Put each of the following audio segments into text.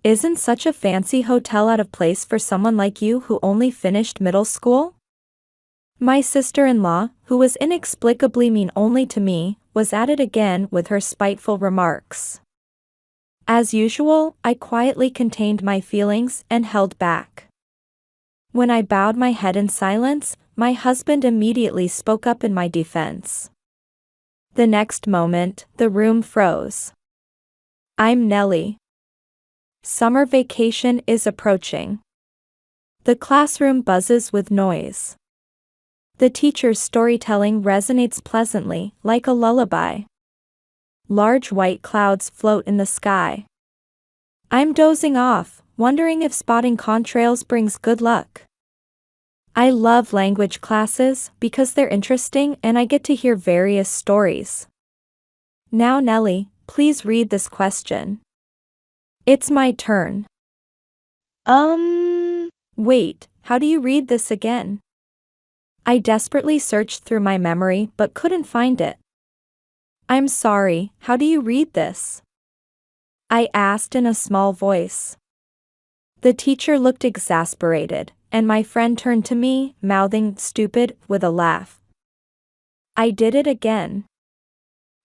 Isn't such a fancy hotel out of place for someone like you who only finished middle school? My sister-in-law, who was inexplicably mean only to me, was at it again with her spiteful remarks. As usual, I quietly contained my feelings and held back. When I bowed my head in silence, my husband immediately spoke up in my defense. The next moment, the room froze. I'm Nellie. Summer vacation is approaching. The classroom buzzes with noise. The teacher's storytelling resonates pleasantly, like a lullaby. Large white clouds float in the sky. I'm dozing off, wondering if spotting contrails brings good luck. I love language classes because they're interesting and I get to hear various stories. Now Nellie, please read this question. It's my turn. Wait, how do you read this again? I desperately searched through my memory but couldn't find it. I'm sorry, how do you read this? I asked in a small voice. The teacher looked exasperated, and my friend turned to me, mouthing "stupid" with a laugh. I did it again.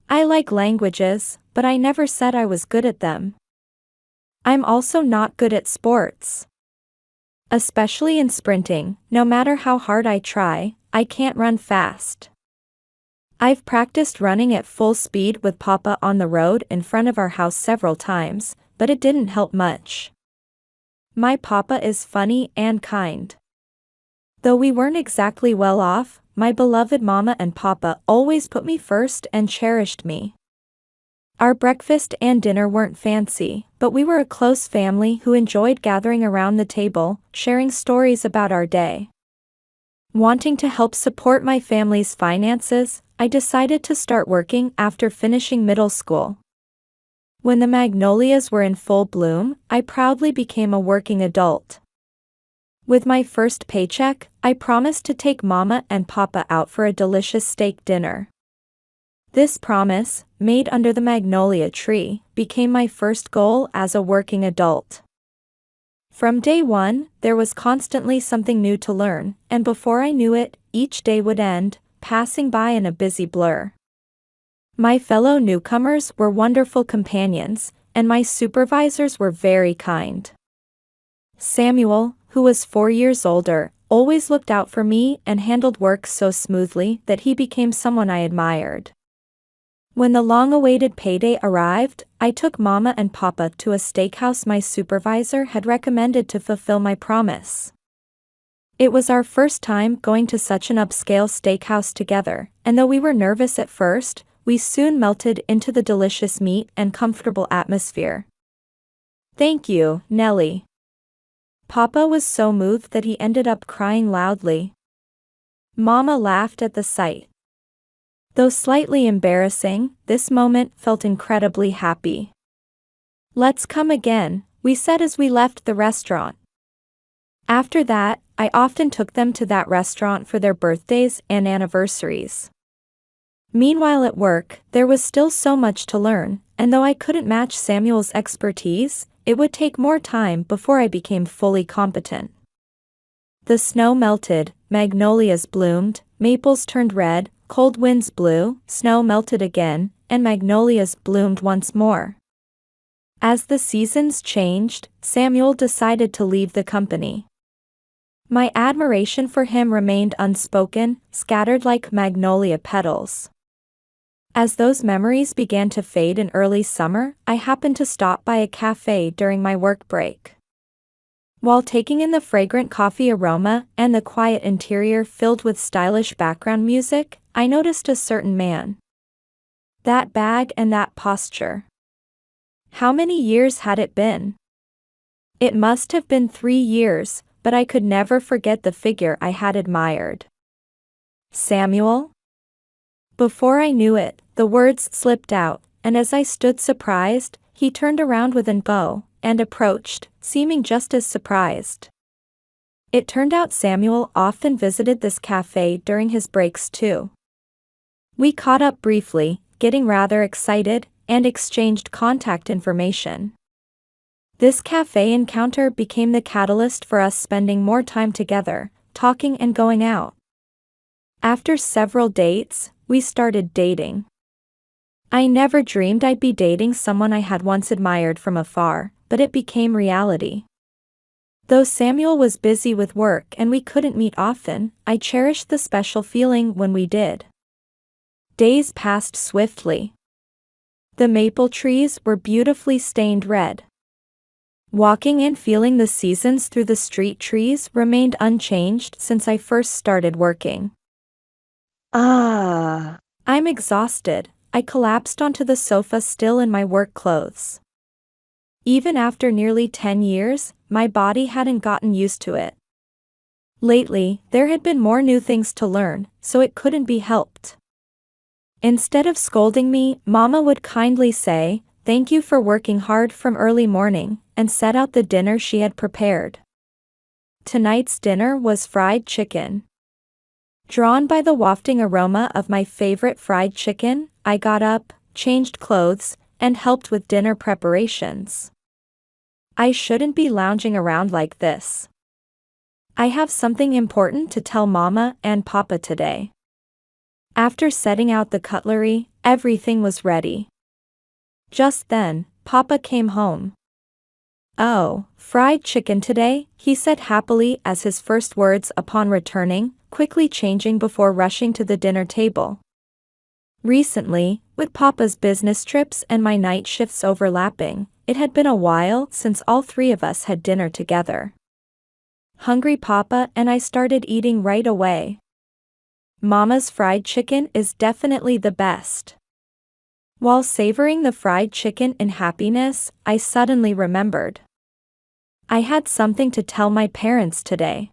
I like languages, but I never said I was good at them. I'm also not good at sports. Especially in sprinting, no matter how hard I try, I can't run fast. I've practiced running at full speed with Papa on the road in front of our house several times, but it didn't help much. My Papa is funny and kind. Though we weren't exactly well off, my beloved Mama and Papa always put me first and cherished me. Our breakfast and dinner weren't fancy, but we were a close family who enjoyed gathering around the table, sharing stories about our day. Wanting to help support my family's finances, I decided to start working after finishing middle school. When the magnolias were in full bloom, I proudly became a working adult. With my first paycheck, I promised to take Mama and Papa out for a delicious steak dinner. This promise, made under the magnolia tree, became my first goal as a working adult. From day one, there was constantly something new to learn, and before I knew it, each day would end, passing by in a busy blur. My fellow newcomers were wonderful companions, and my supervisors were very kind. Samuel, who was 4 years older, always looked out for me and handled work so smoothly that he became someone I admired. When the long-awaited payday arrived, I took Mama and Papa to a steakhouse my supervisor had recommended to fulfill my promise. It was our first time going to such an upscale steakhouse together, and though we were nervous at first, we soon melted into the delicious meat and comfortable atmosphere. Thank you, Nellie. Papa was so moved that he ended up crying loudly. Mama laughed at the sight. Though slightly embarrassing, this moment felt incredibly happy. Let's come again, we said as we left the restaurant. After that, I often took them to that restaurant for their birthdays and anniversaries. Meanwhile at work, there was still so much to learn, and though I couldn't match Samuel's expertise, it would take more time before I became fully competent. The snow melted, magnolias bloomed, maples turned red, cold winds blew, snow melted again, and magnolias bloomed once more. As the seasons changed, Samuel decided to leave the company. My admiration for him remained unspoken, scattered like magnolia petals. As those memories began to fade in early summer, I happened to stop by a cafe during my work break. While taking in the fragrant coffee aroma and the quiet interior filled with stylish background music, I noticed a certain man. That bag and that posture. How many years had it been? It must have been 3 years, but I could never forget the figure I had admired. Samuel? Before I knew it, the words slipped out, and as I stood surprised, he turned around with an bow and approached, seeming just as surprised. It turned out Samuel often visited this cafe during his breaks too. We caught up briefly, getting rather excited, and exchanged contact information. This cafe encounter became the catalyst for us spending more time together, talking and going out. After several dates, we started dating. I never dreamed I'd be dating someone I had once admired from afar, but it became reality. Though Samuel was busy with work and we couldn't meet often, I cherished the special feeling when we did. Days passed swiftly. The maple trees were beautifully stained red. Walking and feeling the seasons through the street trees remained unchanged since I first started working. I'm exhausted. I collapsed onto the sofa still in my work clothes. Even after nearly 10 years, my body hadn't gotten used to it. Lately, there had been more new things to learn, so it couldn't be helped. Instead of scolding me, Mama would kindly say, "Thank you for working hard from early morning," and set out the dinner she had prepared. Tonight's dinner was fried chicken. Drawn by the wafting aroma of my favorite fried chicken, I got up, changed clothes, and helped with dinner preparations. I shouldn't be lounging around like this. I have something important to tell Mama and Papa today. After setting out the cutlery, everything was ready. Just then, Papa came home. "Oh, fried chicken today," he said happily as his first words upon returning, quickly changing before rushing to the dinner table. Recently, with Papa's business trips and my night shifts overlapping, it had been a while since all three of us had dinner together. Hungry Papa and I started eating right away. Mama's fried chicken is definitely the best. While savoring the fried chicken in happiness, I suddenly remembered. I had something to tell my parents today.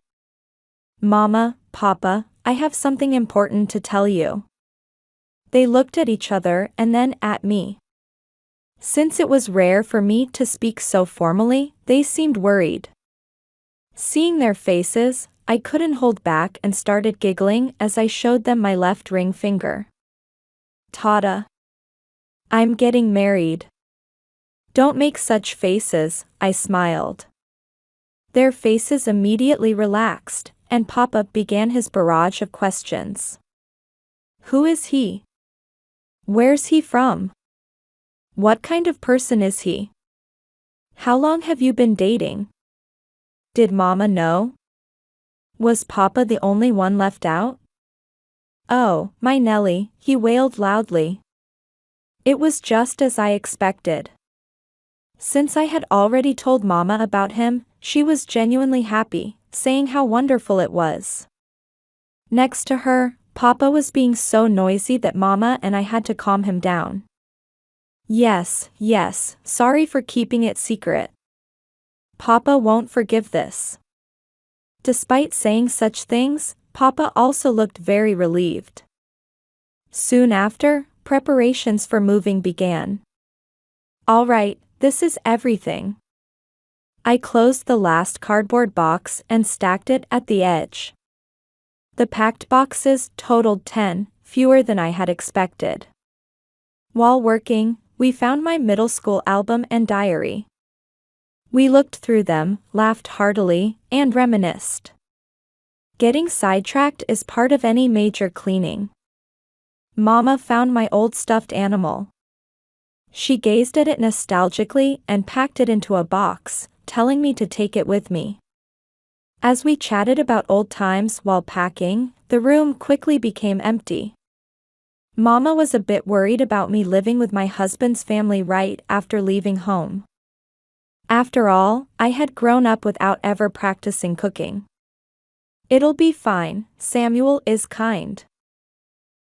"Mama, Papa, I have something important to tell you." They looked at each other and then at me. Since it was rare for me to speak so formally, they seemed worried. Seeing their faces, I couldn't hold back and started giggling as I showed them my left ring finger. "Tada! I'm getting married." "Don't make such faces," I smiled. Their faces immediately relaxed, and Papa began his barrage of questions. "Who is he? Where's he from? What kind of person is he? How long have you been dating? Did Mama know? Was Papa the only one left out? Oh, my Nelly," he wailed loudly. It was just as I expected. Since I had already told Mama about him, she was genuinely happy, saying how wonderful it was. Next to her, Papa was being so noisy that Mama and I had to calm him down. Yes, sorry for keeping it secret. Papa won't forgive this." Despite saying such things, Papa also looked very relieved. Soon after, preparations for moving began. "All right, this is everything." I closed the last cardboard box and stacked it at the edge. The packed boxes totaled 10, fewer than I had expected. While working, we found my middle school album and diary. We looked through them, laughed heartily, and reminisced. Getting sidetracked is part of any major cleaning. Mama found my old stuffed animal. She gazed at it nostalgically and packed it into a box, telling me to take it with me. As we chatted about old times while packing, the room quickly became empty. Mama was a bit worried about me living with my husband's family right after leaving home. After all, I had grown up without ever practicing cooking. "It'll be fine, Samuel is kind.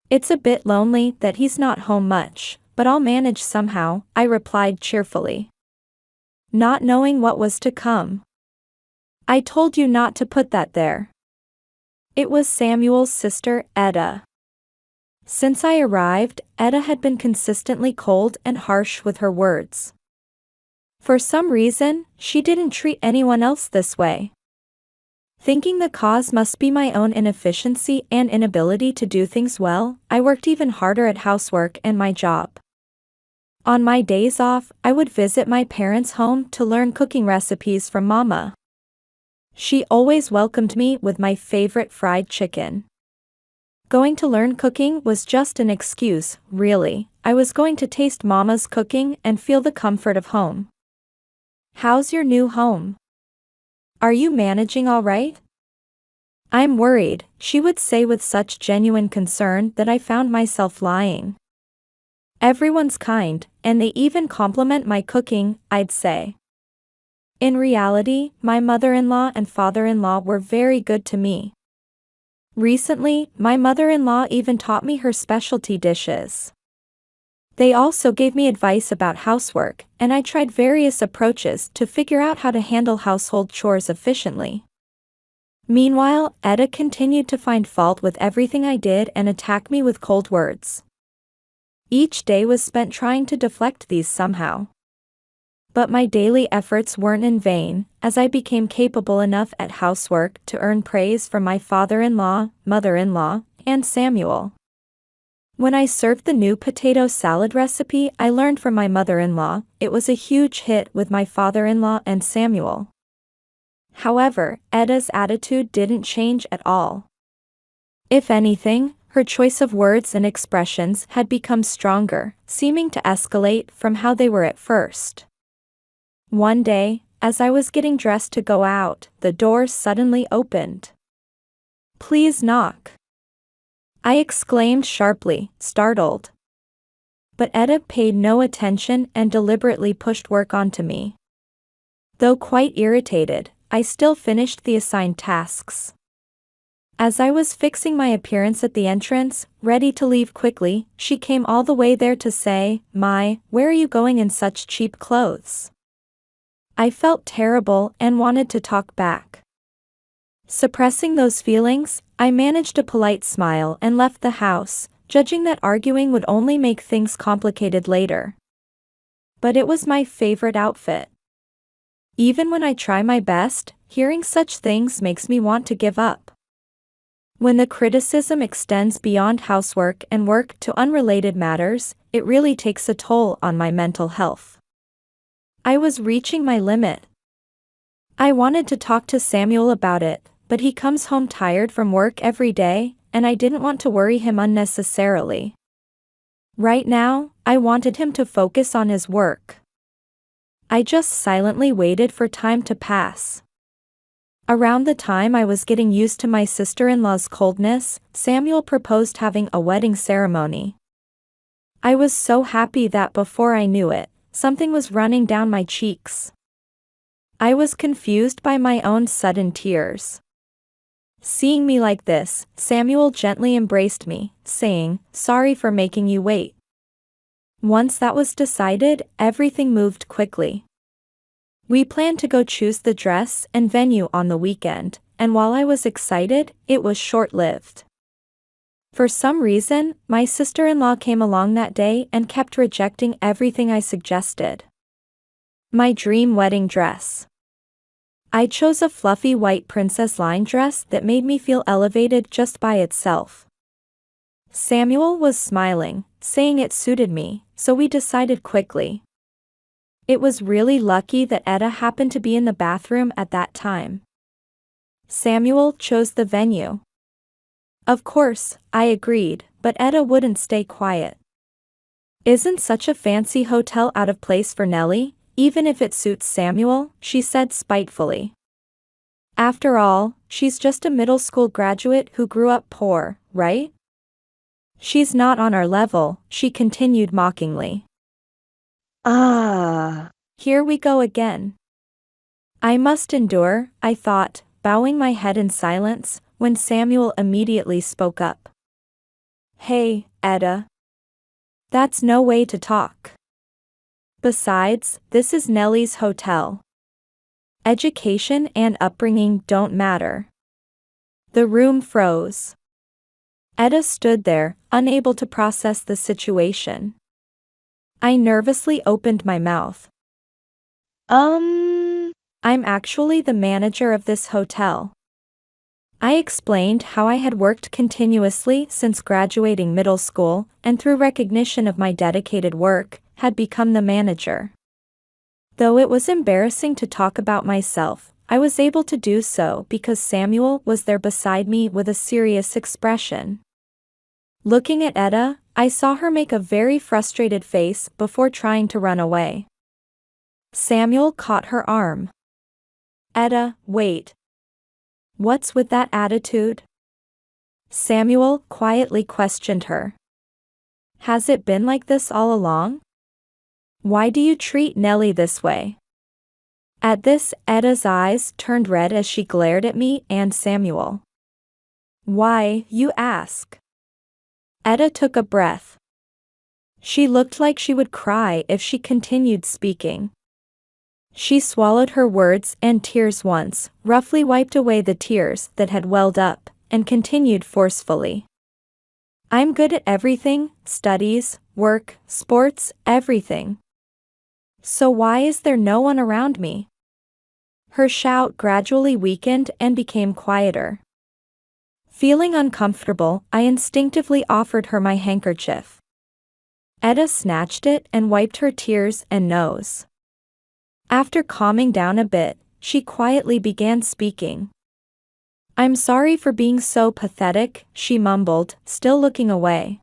It's a bit lonely that he's not home much, but I'll manage somehow," I replied cheerfully. Not knowing what was to come. "I told you not to put that there." It was Samuel's sister, Etta. Since I arrived, Etta had been consistently cold and harsh with her words. For some reason, she didn't treat anyone else this way. Thinking the cause must be my own inefficiency and inability to do things well, I worked even harder at housework and my job. On my days off, I would visit my parents' home to learn cooking recipes from Mama. She always welcomed me with my favorite fried chicken. Going to learn cooking was just an excuse, really. I was going to taste Mama's cooking and feel the comfort of home. How's your new home? Are you managing all right? I'm worried, she would say with such genuine concern that I found myself lying. Everyone's kind, and they even compliment my cooking, I'd say. In reality, my mother-in-law and father-in-law were very good to me. Recently, my mother-in-law even taught me her specialty dishes. They also gave me advice about housework, and I tried various approaches to figure out how to handle household chores efficiently. Meanwhile, Etta continued to find fault with everything I did and attack me with cold words. Each day was spent trying to deflect these somehow. But my daily efforts weren't in vain, as I became capable enough at housework to earn praise from my father-in-law, mother-in-law, and Samuel. When I served the new potato salad recipe I learned from my mother-in-law, it was a huge hit with my father-in-law and Samuel. However, Etta's attitude didn't change at all. If anything, her choice of words and expressions had become stronger, seeming to escalate from how they were at first. One day, as I was getting dressed to go out, the door suddenly opened. "Please knock," I exclaimed sharply, startled. But Etta paid no attention and deliberately pushed work onto me. Though quite irritated, I still finished the assigned tasks. As I was fixing my appearance at the entrance, ready to leave quickly, she came all the way there to say, "Where are you going in such cheap clothes?" I felt terrible and wanted to talk back. Suppressing those feelings, I managed a polite smile and left the house, judging that arguing would only make things complicated later. But it was my favorite outfit. Even when I try my best, hearing such things makes me want to give up. When the criticism extends beyond housework and work to unrelated matters, it really takes a toll on my mental health. I was reaching my limit. I wanted to talk to Samuel about it, but he comes home tired from work every day, and I didn't want to worry him unnecessarily. Right now, I wanted him to focus on his work. I just silently waited for time to pass. Around the time I was getting used to my sister-in-law's coldness, Samuel proposed having a wedding ceremony. I was so happy that before I knew it, something was running down my cheeks. I was confused by my own sudden tears. Seeing me like this, Samuel gently embraced me, saying, "Sorry for making you wait." Once that was decided, everything moved quickly. We planned to go choose the dress and venue on the weekend, and while I was excited, it was short-lived. For some reason, my sister-in-law came along that day and kept rejecting everything I suggested. My dream wedding dress. I chose a fluffy white princess line dress that made me feel elevated just by itself. Samuel was smiling, saying it suited me, so we decided quickly. It was really lucky that Etta happened to be in the bathroom at that time. Samuel chose the venue. Of course, I agreed, but Etta wouldn't stay quiet. "Isn't such a fancy hotel out of place for Nellie, even if it suits Samuel?" she said spitefully. "After all, she's just a middle school graduate who grew up poor, right? She's not on our level," she continued mockingly. Here we go again. I must endure, I thought, bowing my head in silence, when Samuel immediately spoke up. "Hey, Etta. That's no way to talk. Besides, this is Nellie's hotel. Education and upbringing don't matter." The room froze. Etta stood there, unable to process the situation. I nervously opened my mouth. I'm actually the manager of this hotel." I explained how I had worked continuously since graduating middle school, and through recognition of my dedicated work, had become the manager. Though it was embarrassing to talk about myself, I was able to do so because Samuel was there beside me with a serious expression. Looking at Etta, I saw her make a very frustrated face before trying to run away. Samuel caught her arm. "Etta, wait. What's with that attitude?" Samuel quietly questioned her. "Has it been like this all along? Why do you treat Nellie this way?" At this, Etta's eyes turned red as she glared at me and Samuel. "Why, you ask?" Etta took a breath. She looked like she would cry if she continued speaking. She swallowed her words and tears once, roughly wiped away the tears that had welled up, and continued forcefully. "I'm good at everything, studies, work, sports, everything. So why is there no one around me?" Her shout gradually weakened and became quieter. Feeling uncomfortable, I instinctively offered her my handkerchief. Etta snatched it and wiped her tears and nose. After calming down a bit, she quietly began speaking. "I'm sorry for being so pathetic," she mumbled, still looking away.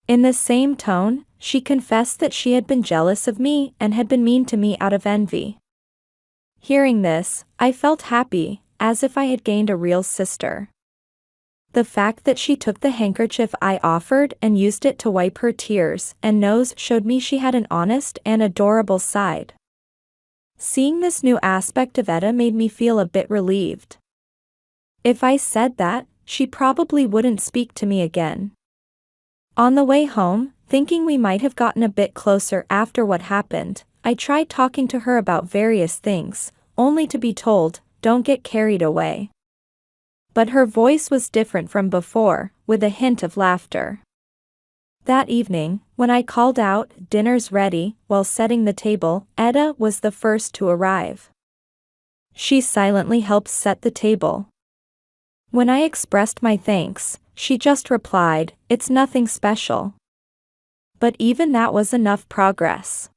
In the same tone, she confessed that she had been jealous of me and had been mean to me out of envy. Hearing this, I felt happy, as if I had gained a real sister. The fact that she took the handkerchief I offered and used it to wipe her tears and nose showed me she had an honest and adorable side. Seeing this new aspect of Etta made me feel a bit relieved. If I said that, she probably wouldn't speak to me again. On the way home, thinking we might have gotten a bit closer after what happened, I tried talking to her about various things, only to be told, "Don't get carried away." But her voice was different from before, with a hint of laughter. That evening, when I called out, "Dinner's ready," while setting the table, Etta was the first to arrive. She silently helped set the table. When I expressed my thanks, she just replied, "It's nothing special." But even that was enough progress.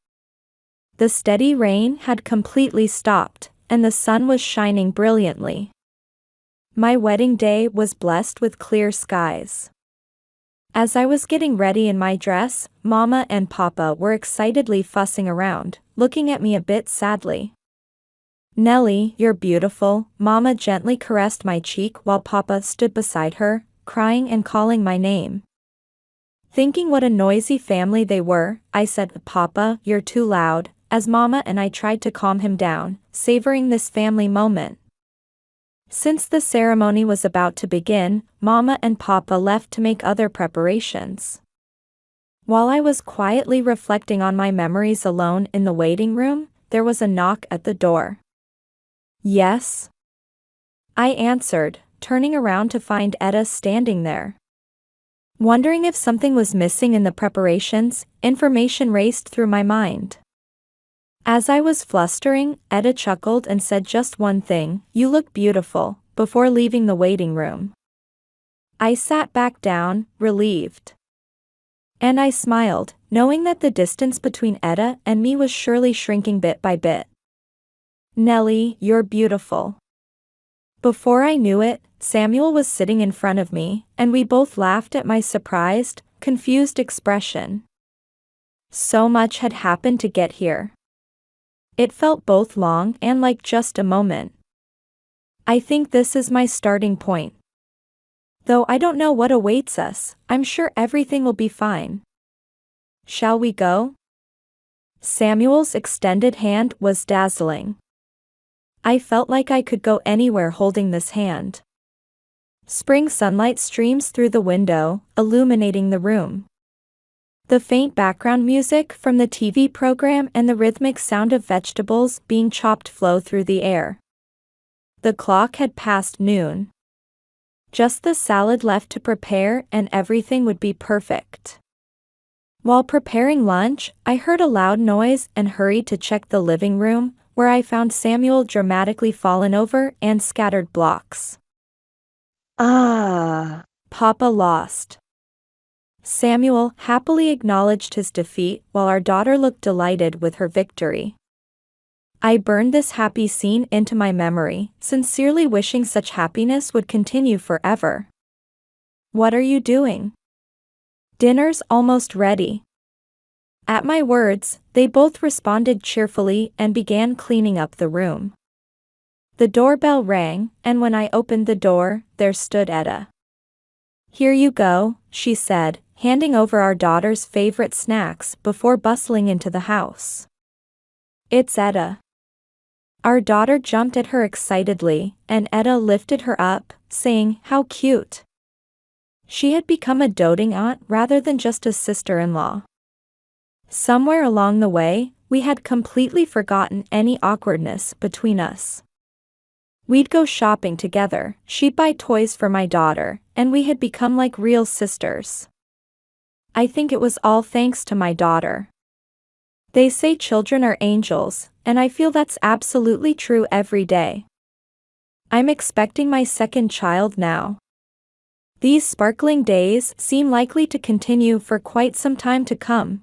The steady rain had completely stopped, and the sun was shining brilliantly. My wedding day was blessed with clear skies. As I was getting ready in my dress, Mama and Papa were excitedly fussing around, looking at me a bit sadly. "Nellie, you're beautiful," Mama gently caressed my cheek while Papa stood beside her, crying and calling my name. Thinking what a noisy family they were, I said, "Papa, you're too loud," as Mama and I tried to calm him down, savoring this family moment. Since the ceremony was about to begin, Mama and Papa left to make other preparations. While I was quietly reflecting on my memories alone in the waiting room, there was a knock at the door. "Yes?" I answered, turning around to find Etta standing there. Wondering if something was missing in the preparations, information raced through my mind. As I was flustering, Etta chuckled and said just one thing, "You look beautiful," before leaving the waiting room. I sat back down, relieved. And I smiled, knowing that the distance between Etta and me was surely shrinking bit by bit. "Nellie, you're beautiful." Before I knew it, Samuel was sitting in front of me, and we both laughed at my surprised, confused expression. So much had happened to get here. It felt both long and like just a moment. I think this is my starting point. Though I don't know what awaits us, I'm sure everything will be fine. Shall we go? Samuel's extended hand was dazzling. I felt like I could go anywhere holding this hand. Spring sunlight streams through the window, illuminating the room. The faint background music from the TV program and the rhythmic sound of vegetables being chopped flow through the air. The clock had passed noon. Just the salad left to prepare and everything would be perfect. While preparing lunch, I heard a loud noise and hurried to check the living room, where I found Samuel dramatically fallen over and scattered blocks. "Ah!" Papa lost. Samuel happily acknowledged his defeat while our daughter looked delighted with her victory. I burned this happy scene into my memory, sincerely wishing such happiness would continue forever. What are you doing? Dinner's almost ready. At my words, they both responded cheerfully and began cleaning up the room. The doorbell rang, and when I opened the door, there stood Etta. Here you go, she said, handing over our daughter's favorite snacks before bustling into the house. It's Etta. Our daughter jumped at her excitedly, and Etta lifted her up, saying, "How cute." She had become a doting aunt rather than just a sister-in-law. Somewhere along the way, we had completely forgotten any awkwardness between us. We'd go shopping together, she'd buy toys for my daughter, and we had become like real sisters. I think it was all thanks to my daughter. They say children are angels, and I feel that's absolutely true every day. I'm expecting my second child now. These sparkling days seem likely to continue for quite some time to come.